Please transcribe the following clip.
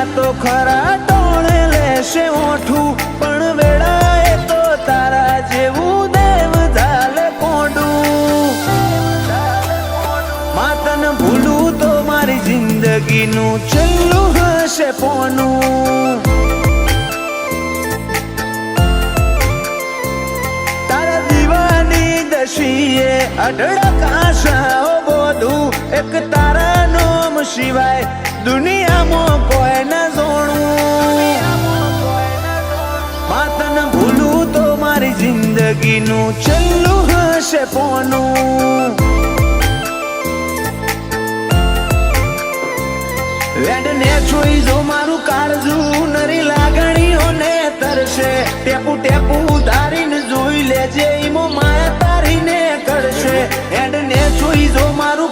ના તો ખરા ટોળે લેશે ઓઠું પણ વેળાએ તો તારા જેવું દેવ ઝાલે કોડું માતન ભૂલું તો મારી જિંદગીનું છેલ્લું હશે પોનું તારા દીવાની દશીએ અઢળકાશાઓ બોધું એક તારા નામ સિવાય દુનિયામાં કોઈ ન જોણું માતન ભૂલું તો મારી જિંદગીનું છેલ્લું હશે પોનું વેડને જોઈ જો મારું કાળજું નરી લાગણીઓને તરશે ટેપુ ટેપુ ઉધારીને જોઈ લેજે ઈમો માયા તારીને કરશે વેડને જોઈ જો મારું